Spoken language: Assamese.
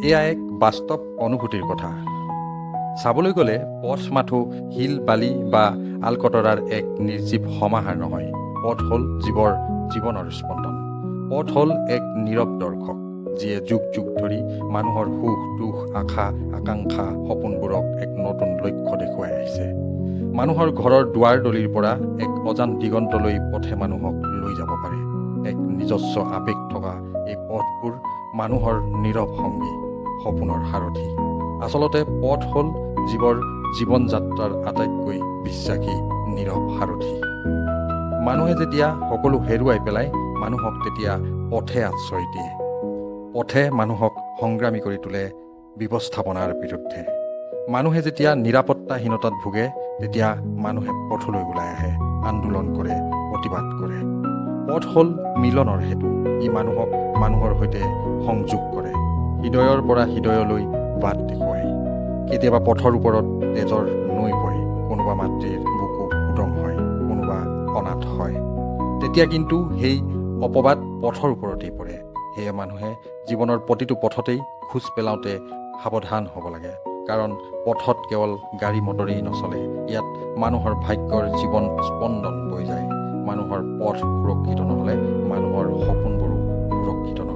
এয়া এক বাস্তৱ অনুভূতিৰ কথা। চাবলৈ গ'লে পথ মাথো শিল বালি বা আলকতৰাৰ এক নিৰ্জীৱ সমাহাৰ নহয়। পথ হ'ল জীৱৰ জীৱনৰ স্পন্দন। পথ হ'ল এক নীৰৱ দৰ্শক, যিয়ে যুগ যুগ ধৰি মানুহৰ সুখ দুখ আশা আকাংক্ষা সপোনবোৰক এক নতুন লক্ষ্য দেখুৱাই আহিছে। মানুহৰ ঘৰৰ দুৱাৰ দলিৰ পৰা এক অজান দিগন্তলৈ পথে মানুহক লৈ যাব পাৰে। এক নিজস্ব আৱেগ থকা এই পথবোৰ মানুহৰ নীৰৱ সংগী, সপোনৰ সাৰথি। আচলতে পথ হ'ল জীৱৰ জীৱন যাত্ৰাৰ আটাইতকৈ বিশ্বাসী নীৰৱ সাৰথি। মানুহে যেতিয়া সকলো হেৰুৱাই পেলায়, মানুহক তেতিয়া পথে আশ্ৰয় দিয়ে। পথে মানুহক সংগ্ৰামী কৰি তোলে ব্যৱস্থাপনাৰ বিৰুদ্ধে। মানুহে যেতিয়া নিৰাপত্তাহীনতাত ভোগে, তেতিয়া মানুহে পথলৈ ওলাই আহে, আন্দোলন কৰে, প্ৰতিবাদ কৰে। পথ হ'ল মিলনৰ সেতু। ই মানুহক মানুহৰ সৈতে সংযোগ কৰে, হৃদয়ৰ পৰা হৃদয়লৈ বাট দেখুৱায়। কেতিয়াবা পথৰ ওপৰত তেজৰ নৈ বয়, কোনোবা মাতৃৰ বুকু উদং হয়, কোনোবা অনাথ হয়। তেতিয়া কিন্তু সেই অপবাদ পথৰ ওপৰতেই পৰে। সেয়ে মানুহে জীৱনৰ প্ৰতিটো পথতেই খোজ পেলাওঁতে সাৱধান হ'ব লাগে। কাৰণ পথত কেৱল গাড়ী মটৰেই নচলে, ইয়াত মানুহৰ ভাগ্যৰ জীৱন স্পন্দন বৈ যায়। মানুহৰ পথ সুৰক্ষিত নহ'লে মানুহৰ সপোনবোৰো সুৰক্ষিত নহয়।